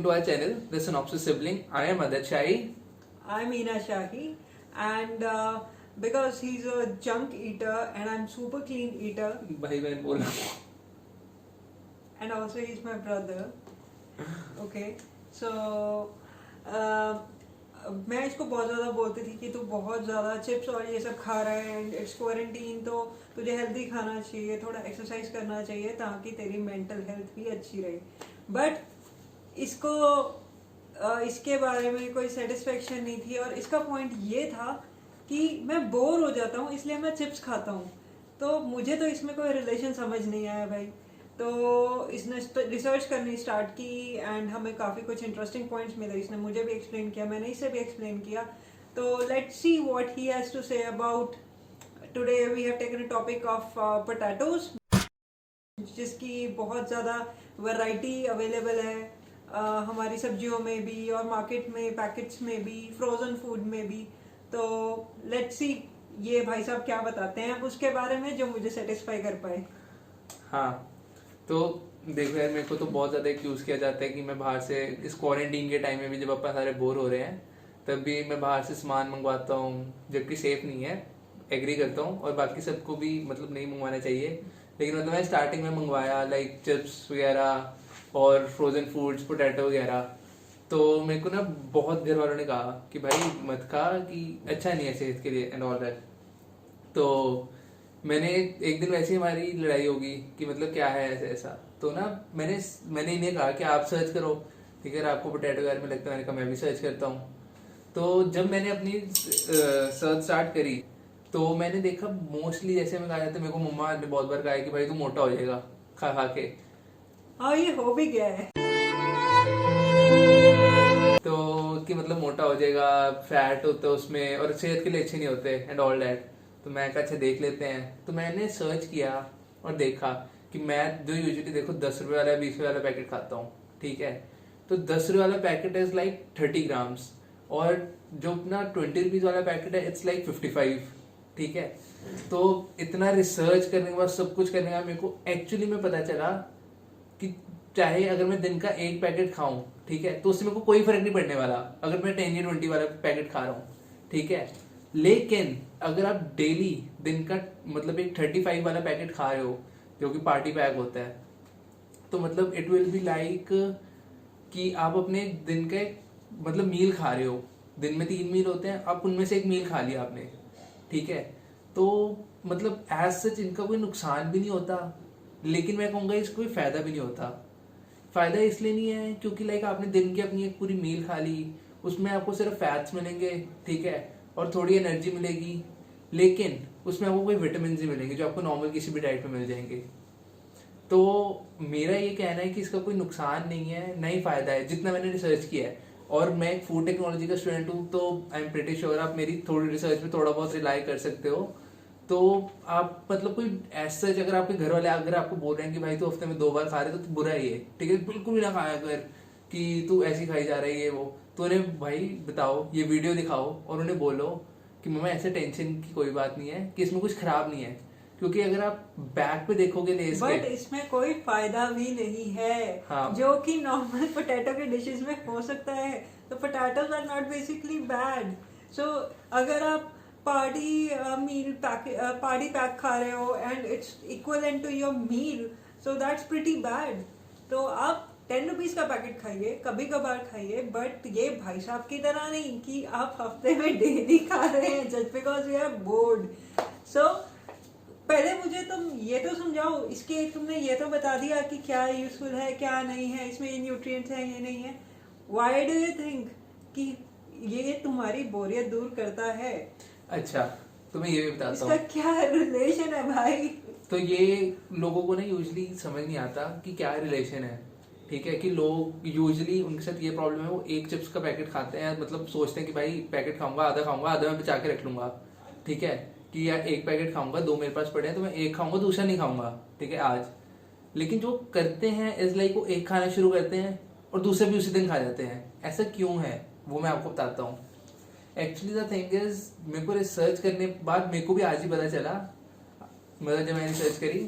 welcome to our channel, The Synopsis Sibling. I am Adat Shahi. I'm Ina Shahi, and because he's a junk eater and I'm super clean eater, भाई बहन बोला. and also he's my brother. Okay, so मैं इसको बहुत ज़्यादा बोलती थी कि तू बहुत ज़्यादा चिप्स और ये सब खा रहा है एंड इट्स क्वारंटीन, तो तुझे हेल्दी खाना चाहिए, थोड़ा एक्सरसाइज करना चाहिए ताकि तेरी मेंटल हेल्थ भी अच्छी रहे. बट इसको इसके बारे में कोई सेटिस्फेक्शन नहीं थी, और इसका पॉइंट ये था कि मैं बोर हो जाता हूँ इसलिए मैं चिप्स खाता हूँ. तो मुझे तो इसमें कोई रिलेशन समझ नहीं आया भाई. तो इसने रिसर्च करनी स्टार्ट की एंड हमें काफ़ी कुछ इंटरेस्टिंग पॉइंट्स मिले. इसने मुझे भी एक्सप्लेन किया, मैंने इसे भी एक्सप्लेन किया. तो let's see what he has to say about. Today we have taken a topic of potatoes, जिसकी बहुत ज़्यादा वैरायटी अवेलेबल है हमारी सब्जियों में भी और मार्केट में, पैकेट्स में भी, फ्रोज़न फूड में भी. तो लेट्स सी ये भाई साहब क्या बताते हैं अब उसके बारे में जो मुझे सेटिस्फाई कर पाए. हाँ, तो देखो यार, मेरे को तो बहुत ज़्यादा एक्यूज़ किया जाता है कि मैं बाहर से इस क्वारंटीन के टाइम में भी, जब अपन सारे बोर हो रहे हैं, तब भी मैं बाहर से सामान मंगवाता हूँ, जबकि सेफ नहीं है. एग्री करता हूँ, और बाकी सबको भी मतलब नहीं मंगवाना चाहिए. लेकिन मतलब मैं स्टार्टिंग में मंगवाया लाइक चिप्स वगैरह और फ्रोजन फूड्स, पोटैटो वगैरह. तो मेरे को ना बहुत घर वालों ने कहा कि भाई मत खा, कि अच्छा नहीं है सेहत के लिए एंड ऑल दैट. तो मैंने एक दिन वैसे ही हमारी लड़ाई होगी कि मतलब क्या है ऐसा ऐसा. तो ना मैंने इन्हें कहा कि आप सर्च करो, ठीक है, आपको पोटैटो वगैरह में लगता है. मैंने कहा मैं भी सर्च करता हूँ. तो जब मैंने अपनी सर्च स्टार्ट करी, तो मैंने देखा मोस्टली, जैसे मैं कहा जाता है, मेरे को मम्मा ने बहुत बार कहा है कि भाई तू मोटा हो जाएगा खा खा के. हाँ, ये हो भी गया है. तो कि मतलब मोटा हो जाएगा, फैट होता है उसमें और सेहत के लिए अच्छे नहीं होते एंड ऑल दैट. तो मैं कहा अच्छा देख लेते हैं. तो मैंने सर्च किया और देखा कि मैं जो यूजुअली देखो 10 रुपए वाला 20 रुपए वाला पैकेट खाता हूँ, ठीक है. तो 10 रुपए वाला पैकेट इज लाइक 30 ग्राम्स, और जो अपना 20 रुपीज वाला पैकेट है इट्स लाइक 55, ठीक है. तो इतना रिसर्च करने के बाद, सब कुछ करने के बाद, मेरे को एक्चुअली में पता चला कि चाहे अगर मैं दिन का एक पैकेट खाऊं, ठीक है, तो उससे मेरे को कोई फर्क नहीं पड़ने वाला अगर मैं 10 या 20 वाला पैकेट खा रहा हूँ, ठीक है. लेकिन अगर आप डेली दिन का मतलब एक 35 वाला पैकेट खा रहे हो, जो कि पार्टी पैक होता है, तो मतलब इट विल बी लाइक कि आप अपने दिन का मतलब मील खा रहे हो. दिन में 3 मील होते हैं, आप उनमें से एक मील खा लिया आपने, ठीक है. तो मतलब एज सच इनका कोई नुकसान भी नहीं होता, लेकिन मैं कहूँगा इसका कोई फायदा भी नहीं होता. फायदा इसलिए नहीं है क्योंकि लाइक आपने दिन की अपनी एक पूरी मील खा ली, उसमें आपको सिर्फ फैट्स मिलेंगे, ठीक है, और थोड़ी एनर्जी मिलेगी. लेकिन उसमें आपको कोई विटामिन ही मिलेंगे जो आपको नॉर्मल किसी भी डाइट में मिल जाएंगे. तो मेरा ये कहना है कि इसका कोई नुकसान नहीं है, ना ही फायदा है, जितना मैंने रिसर्च किया है. और मैं एक फूड टेक्नोलॉजी का स्टूडेंट हूँ, तो आई एम प्रीटी श्योर आप मेरी थोड़ी रिसर्च पे थोड़ा बहुत रिलाई कर सकते हो. तो आप मतलब कोई ऐसा, अगर आपके घर वाले अगर आपको बोल रहे हैं कि भाई तू हफ्ते में 2 बार खा रहे तो बुरा ही है, ठीक है, बिल्कुल भी ना खाया कर कि तू ऐसी खाई जा रही है वो. तो उन्हें भाई बताओ, ये वीडियो दिखाओ और उन्हें बोलो कि मम्मा ऐसे टेंशन की कोई बात नहीं है, कि इसमें कुछ खराब नहीं है. क्योंकि अगर आप बैक पे देखोगे लेस के, बट इसमें कोई फायदा भी नहीं है. हाँ. जो कि नॉर्मल पोटैटो के डिशेस में हो सकता है. तो potatoes are not basically bad. So अगर आप पार्टी पैक खा रहे हो and it's equivalent to your meal, so that's pretty bad. तो आप 10 रुपीज का पैकेट खाइए, कभी कभार खाइए, बट ये भाई साहब की तरह नहीं कि आप हफ्ते में डेली खा रहे हैं just because you are bored. So पहले मुझे तुम ये तो समझाओ, इसके तुमने ये तो बता दिया कि क्या यूजफुल है क्या नहीं है, इसमें ये न्यूट्रिएंट्स हैं ये नहीं है. व्हाई डू यू थिंक कि ये तुम्हारी बोरियत दूर करता है? अच्छा, तो मैं ये भी बताता इसका हूँ. क्या रिलेशन है भाई? तो ये लोगों को ना यूजली समझ नहीं आता कि क्या रिलेशन है, ठीक है. कि लोग यूजली उनके साथ ये प्रॉब्लम है, वो एक चिप्स का पैकेट खाते हैं, मतलब सोचते हैं कि भाई पैकेट खाऊंगा, आधा मैं बचा के रख लूंगा, ठीक है, कि यार एक पैकेट खाऊंगा, 2 मेरे पास पड़े हैं, तो मैं एक खाऊंगा, दूसरा नहीं खाऊंगा, ठीक है, आज. लेकिन जो करते हैं इज लाइक वो एक खाना शुरू करते हैं और दूसरे भी उसी दिन खा जाते हैं. ऐसा क्यों है वो मैं आपको बताता हूँ. एक्चुअली द थिंग इज, मेरे को रिसर्च करने के बाद मेरे को भी आज ही पता चला, मतलब जब मैंने रिसर्च करी,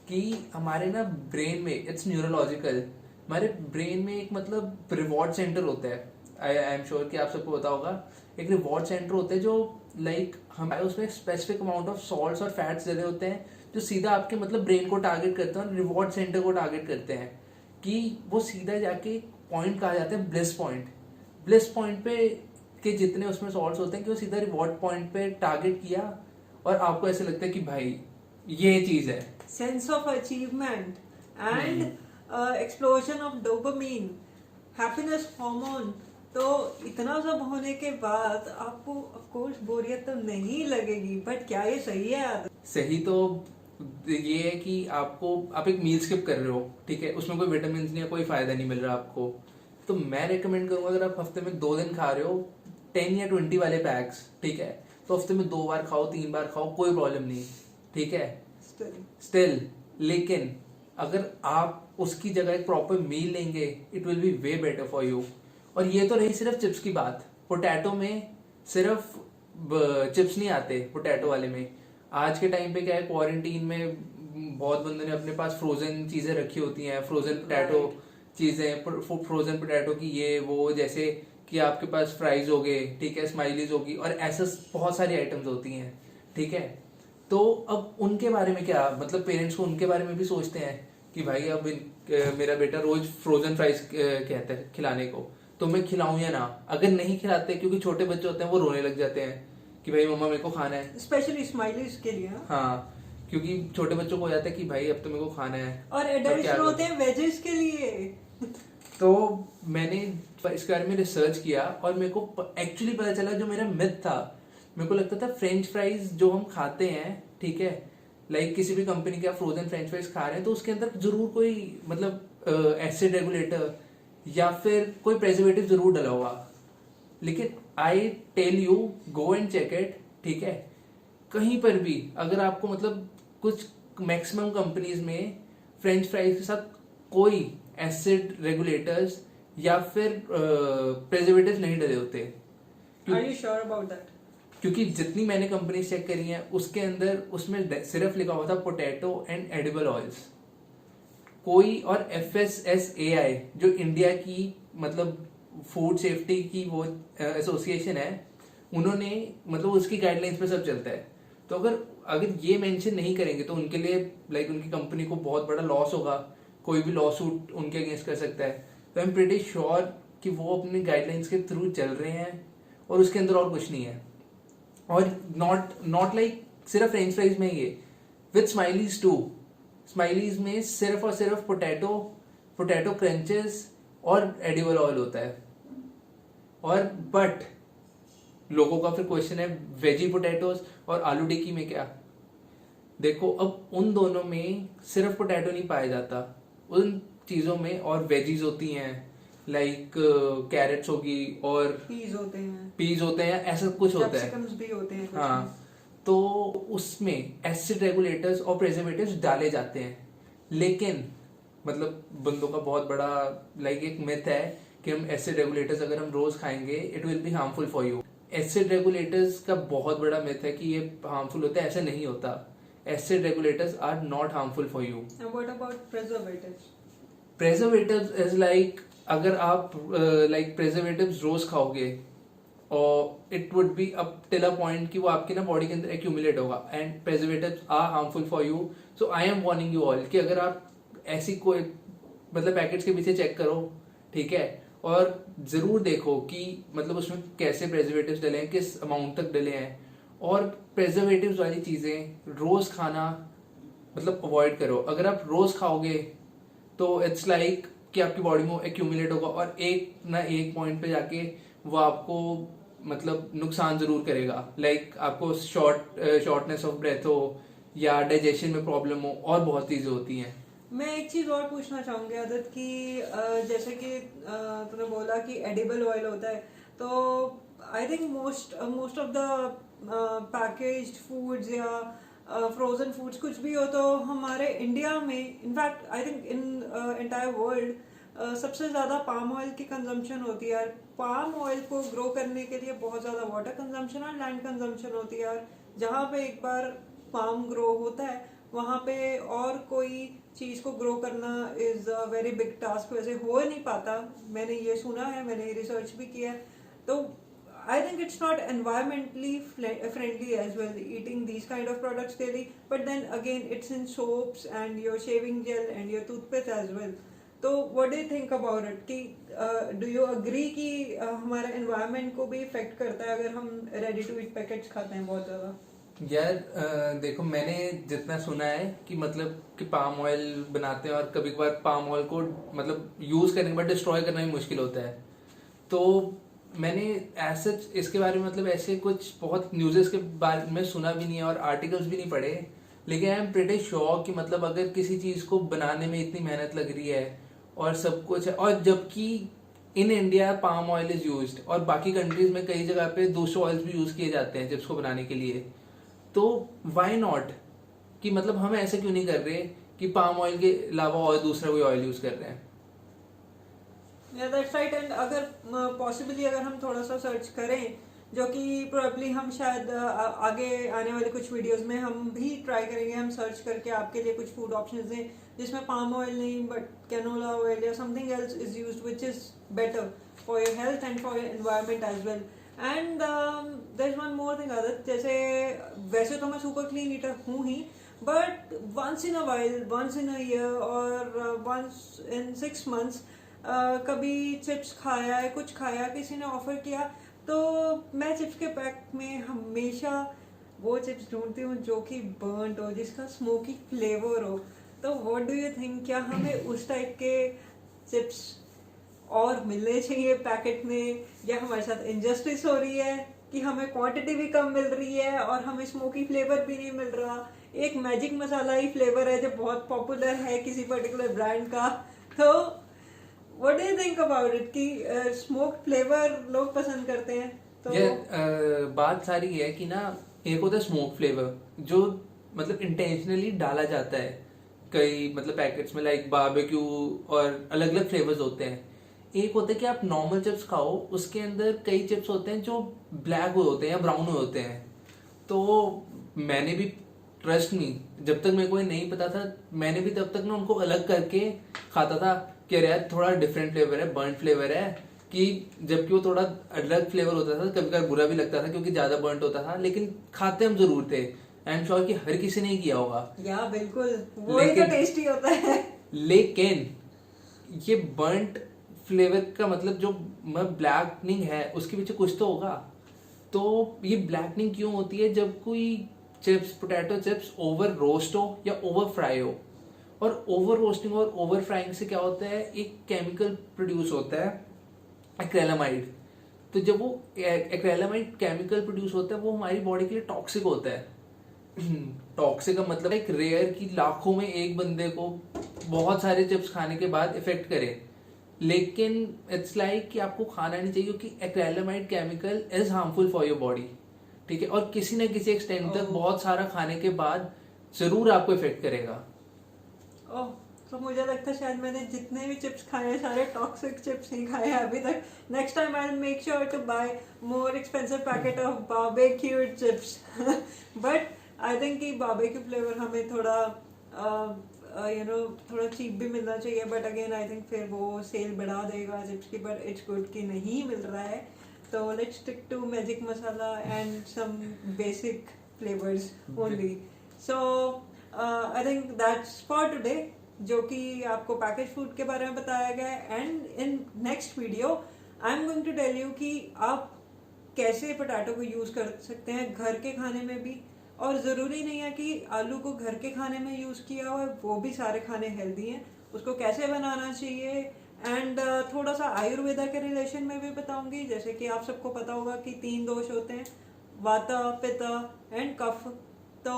कि हमारे ना ब्रेन में इट्स न्यूरोलॉजिकल हमारे ब्रेन में एक मतलब रिवॉर्ड सेंटर होता है, आई एम श्योर कि आप सबको पता होगा। एक रिवॉर्ड सेंटर होता है जो लाइक हमारे उसमें स्पेसिफिक अमाउंट ऑफ सॉल्ट्स और फैट्स दे रहे होते हैं, जो सीधा आपके मतलब ब्रेन को टारगेट करते हैं और रिवॉर्ड सेंटर को टारगेट करते हैं, कि वो सीधा जाके पॉइंट कहा जाता है ब्लिस पॉइंट। ब्लिस पॉइंट पे के जितने उसमें सॉल्ट्स होते हैं कि वो सीधा रिवॉर्ड पॉइंट पे टारगेट किया और आपको ऐसे लगता है कि भाई ये चीज है। Sense of achievement and explosion of dopamine, happiness hormone. तो इतना सब होने के बाद आपको ऑफ कोर्स बोरियत तो नहीं लगेगी, बट क्या ये सही है आदत? सही तो ये है कि आप एक मील स्किप कर रहे हो, ठीक है, उसमें कोई विटामिन नहीं है, कोई फायदा नहीं मिल रहा आपको, तो मैं रेकमेंड करूंगा अगर आप हफ्ते में 2 दिन खा रहे हो 10 या 20 वाले पैक्स, ठीक है, तो हफ्ते में 2 बार खाओ, 3 बार खाओ, कोई प्रॉब्लम नहीं, ठीक है। स्टिल लेकिन अगर आप उसकी जगह एक प्रॉपर मील लेंगे, it will be way better for you. और ये तो रही सिर्फ चिप्स की बात। पोटैटो में सिर्फ चिप्स नहीं आते, पोटैटो वाले में आज के टाइम पे क्या है, क्वारंटीन में बहुत बंदों ने अपने पास फ्रोजन चीजें रखी होती हैं, फ्रोजन पोटैटो चीजें, फ्रोजन पोटैटो की ये वो, जैसे कि आपके पास फ्राइज हो गए, ठीक है, स्माइलीज होगी, और ऐसे बहुत सारी आइटम्स होती हैं, ठीक है। तो अब उनके बारे में क्या, मतलब पेरेंट्स को उनके बारे में भी सोचते हैं कि भाई अब मेरा बेटा रोज फ्रोजन फ्राइज कहता है खिलाने को, तो मैं खिलाऊं या ना। अगर नहीं खिलाते, क्योंकि छोटे बच्चे होते हैं वो रोने लग जाते हैं कि भाई मम्मा मेरे को खाना है, स्पेशली स्माइलीज के लिए। हाँ, क्योंकि छोटे बच्चों को हो जाता है कि भाई अब तो मेरे को खाना है। और एडल्ट्स रोते हैं वेजेस के लिए। तो मैंने इसके बारे में रिसर्च किया और मेरे को एक्चुअली पता चला, जो मेरा मिथ था, मेरे को लगता था फ्रेंच फ्राइज जो हम खाते हैं, ठीक है, लाइक किसी भी कंपनी के आप फ्रोजन फ्रेंच फ्राइज खा रहे हैं तो उसके अंदर जरूर कोई मतलब एसिड रेगुलेटर या फिर कोई प्रेजर्वेटिव जरूर डला होगा। लेकिन I tell you, go and check it, ठीक है, कहीं पर भी अगर आपको मतलब कुछ मैक्सिमम कंपनीज में फ्रेंच फ्राइज के साथ कोई एसिड रेगुलेटर्स या फिर प्रेजर्वेटिव नहीं डले होते। Are you sure about that? क्योंकि जितनी मैंने कंपनी चेक करी हैं उसके अंदर उसमें सिर्फ लिखा हुआ था पोटैटो एंड एडिबल ऑयल्स। कोई और FSSAI जो इंडिया की मतलब फूड सेफ्टी की वो एसोसिएशन है, उन्होंने मतलब उसकी गाइडलाइंस पे सब चलता है। तो अगर अगर ये मेंशन नहीं करेंगे तो उनके लिए लाइक उनकी कंपनी को बहुत बड़ा लॉस होगा, कोई भी लॉ सूट उनके अगेंस्ट कर सकता है। तो आई एम प्रीटी श्योर कि वो अपनी गाइडलाइंस के थ्रू चल रहे हैं और उसके अंदर और कुछ नहीं है। और नॉट लाइक सिर्फ फ्रेंच फ्राइज में ये, विद स्माइलीज टू, स्माइलीज में सिर्फ और सिर्फ पोटैटो क्रंचेस और एडिबल ऑयल होता है। और बट लोगों का फिर क्वेश्चन है वेजी पोटैटोज और आलू टिक्की में क्या। देखो अब उन दोनों में सिर्फ पोटैटो नहीं पाया जाता, उन चीजों में और वेजीज होती हैं, लाइक कैरेट्स होगी और पीज होते हैं, ऐसा कुछ होता है, भी होते हैं हाँ। तो उसमें एसिड रेगुलेटर्स और प्रिजर्वेटिव्स डाले जाते हैं। लेकिन मतलब बंदों का बहुत बड़ा लाइक एक मिथ है कि हम एसिड रेगुलेटर्स अगर हम रोज खाएंगे it will be harmful for you. Acid regulators का बहुत बड़ा मिथ है कि ये हार्मफुल होता है, ऐसा नहीं होता। Acid regulators are not harmful for you. What about preservatives? Preservatives is like अगर आप लाइक प्रिजर्वेटिव्स रोज खाओगे और it would be up till a point कि वो आपके ना बॉडी के अंदर एक्यूमुलेट होगा and preservatives are harmful for you. So I am warning you all कि अगर आप ऐसी कोई मतलब पैकेट्स के पीछे चेक करो, ठीक है, और जरूर देखो कि मतलब उसमें कैसे प्रेजर्वेटिव्स डले हैं, किस अमाउंट तक डले हैं। और प्रेजर्वेटिव्स वाली चीजें रोज खाना मतलब अवॉइड करो। अगर आप रोज खाओगे तो इट्स लाइक कि आपकी बॉडी में एक्यूमुलेट होगा और एक ना एक पॉइंट पे जाके वो आपको मतलब नुकसान जरूर करेगा, लाइक आपको शॉर्टनेस ऑफ ब्रेथ हो या डाइजेशन में प्रॉब्लम हो और बहुत चीजें होती हैं। मैं एक चीज और पूछना चाहूंगी आदत कि जैसे कि तूने बोला कि एडिबल ऑयल होता है, तो I think most of the packaged foods या फ्रोजन फूड्स कुछ भी हो तो हमारे इंडिया में, in fact I think in entire world सबसे ज्यादा पाम ऑयल की कंजम्पशन होती है। पाम ऑयल को ग्रो करने के लिए बहुत ज्यादा वाटर कंजम्पशन और लैंड कंजम्पशन होती है। और जहाँ पे एक बार पाम ग्रो होता है वहाँ पे और कोई चीज़ को ग्रो करना is a very big task, वैसे हो नहीं पाता, मैंने ये सुना है, मैंने रिसर्च भी किया है। तो I think it's not environmentally friendly as well eating these kind of products daily. But then again, it's in soaps and your shaving gel and your toothpaste as well. तो what do you think about it? कि do you agree कि हमारे environment को भी effect करता है अगर हम ready to eat पैकेट्स खाते हैं बहुत ज़्यादा? यार देखो, मैंने जितना सुना है कि मतलब कि पाम ऑयल बनाते हैं और कभी कभार पाम ऑयल को मतलब यूज करने के बाद डिस्ट्रॉय करना भी मुश्किल होता है। तो मैंने ऐसे इसके बारे में मतलब ऐसे कुछ बहुत न्यूज़ के बारे में सुना भी नहीं है और आर्टिकल्स भी नहीं पढ़े, लेकिन आई एम प्रीटी श्योर कि मतलब अगर किसी चीज़ को बनाने में इतनी मेहनत लग रही है और सब कुछ है, और जबकि in India palm oil is used और बाकी कंट्रीज में कई जगह पे दूसरे ऑयल्स भी यूज किए जाते हैं चिप्स को बनाने के लिए, तो व्हाई नॉट कि मतलब हम ऐसे क्यों नहीं कर रहे कि पाम ऑयल के अलावा और दूसरा कोई ऑयल यूज कर रहे हैं। That's right. एंड अगर पॉसिबली अगर हम थोड़ा सा सर्च करें, जो कि प्रोबेबली हम शायद आगे आने वाले कुछ वीडियोस में हम भी ट्राई करेंगे, हम सर्च करके आपके लिए कुछ फूड ऑप्शंस दें जिसमें पाम ऑयल नहीं बट कैनोला ऑयल या something else is used which is better for your health and for your environment as well. And there is one more thing आदत, जैसे वैसे तो मैं सुपर क्लीन ईटर हूँ ही, but once in a while, once in a year और once in 6 months कभी chips खाया है, कुछ खाया, किसी ने ऑफर किया, तो मैं चिप्स के पैक में हमेशा वो चिप्स ढूंढती हूँ जो कि बर्न्ड हो, जिसका स्मोकी फ्लेवर हो। तो व्हाट डू यू थिंक, क्या हमें उस टाइप के चिप्स और मिलने चाहिए पैकेट में, या हमारे साथ इनजस्टिस हो रही है कि हमें क्वांटिटी भी कम मिल रही है और हमें स्मोकी फ्लेवर भी नहीं मिल रहा? एक मैजिक मसाला ही फ्लेवर है जो बहुत पॉपुलर है किसी पर्टिकुलर ब्रांड का। तो what do you think about it कि स्मोक फ्लेवर लोग पसंद करते हैं? तो ये बात सारी है कि ना, एक होता है स्मोक फ्लेवर जो मतलब इंटेंशनली डाला जाता है कई मतलब पैकेट्स में, लाइक बारबेक्यू और अलग अलग फ्लेवर्स होते हैं। एक होता है कि आप नॉर्मल चिप्स खाओ, उसके अंदर कई चिप्स होते हैं जो ब्लैक हुए होते हैं या ब्राउन हुए होते हैं। तो मैंने भी, ट्रस्ट मी, जब तक मेरे को ये नहीं पता था मैंने भी तब तक ना उनको अलग करके खाता था कि अरे यार थोड़ा डिफरेंट फ्लेवर है, बर्न फ्लेवर है, कि जबकि वो थोड़ा अलग फ्लेवर होता था, कभी कभी बुरा भी लगता था क्योंकि ज्यादा बर्न होता था, लेकिन खाते हम जरूर थे। आई एम श्योर कि हर किसी ने किया होगा। या बिल्कुल, वो ही तो टेस्टी होता है। लेकिन ये बर्न्ट फ्लेवर का मतलब जो ब्लैकनिंग है उसके पीछे कुछ तो होगा। तो ये ब्लैकनिंग क्यों होती है? जब कोई chips, potato chips over roast हो या ओवर फ्राई हो, और ओवर रोस्टिंग और ओवर फ्राइंग से क्या होता है, एक केमिकल प्रोड्यूस होता है एक्रेलामाइड। तो जब वो एक्रेलामाइड केमिकल प्रोड्यूस होता है वो हमारी बॉडी के लिए टॉक्सिक होता है। टॉक्सिक का मतलब एक रेयर की लाखों में एक बंदे को बहुत सारे चिप्स खाने के बाद इफेक्ट करे, लेकिन इट्स लाइक कि आपको खाना नहीं चाहिए क्योंकि acrylamide chemical is harmful for your body, ठीक है, और किसी न किसी एक्सटेंट तक बहुत सारा खाने के बाद जरूर आपको इफेक्ट करेगा। ओह, तो मुझे लगता है शायद मैंने जितने भी चिप्स खाए हैं सारे टॉक्सिक चिप्स ही खाए हैं अभी तक। Next time I will make sure to buy more expensive packet of barbecue chips. But I think कि बारबेक्यू फ्लेवर हमें थोड़ा थोड़ा चीप भी मिलना चाहिए, बट अगेन आई थिंक फिर वो सेल बढ़ा देगा चिप्स की, बट इट्स गुड कि नहीं मिल रहा है। तो let's stick to magic masala and some basic flavours only. So I think that's for today, जो कि आपको पैकेज फूड के बारे में बताया गया है। And in next video I am going to tell you कि आप कैसे पोटैटो को यूज कर सकते हैं घर के खाने में भी, और ज़रूरी नहीं है कि आलू को घर के खाने में यूज़ किया हुआ है वो भी सारे खाने हेल्दी हैं, उसको कैसे बनाना चाहिए। एंड थोड़ा सा आयुर्वेदा के रिलेशन में भी बताऊंगी, जैसे कि आप सबको पता होगा कि 3 दोष होते हैं, वाता, पित्त एंड कफ। तो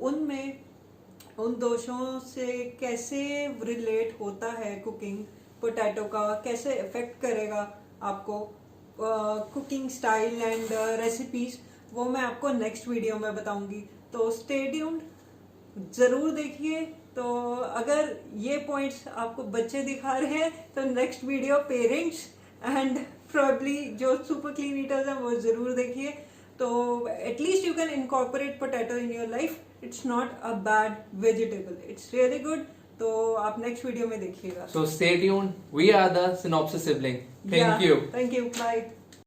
उनमें उन दोषों से कैसे रिलेट होता है कुकिंग, पोटैटो का कैसे इफेक्ट करेगा आपको कुकिंग स्टाइल एंड रेसिपीज, वो मैं आपको नेक्स्ट वीडियो में बताऊंगी। तो स्टे ट्यून्ड, जरूर देखिए। तो अगर ये पॉइंट्स आपको बच्चे दिखा रहे हैं तो next video parents and probably जो सुपर क्लीन ईटर्स हैं वो जरूर देखिए। तो at least you can incorporate potato in your life, it's not a bad vegetable, it's really good. तो आप नेक्स्ट वीडियो में देखिएगा। So stay tuned. We are the Synopsis sibling. Thank you. Thank you, bye.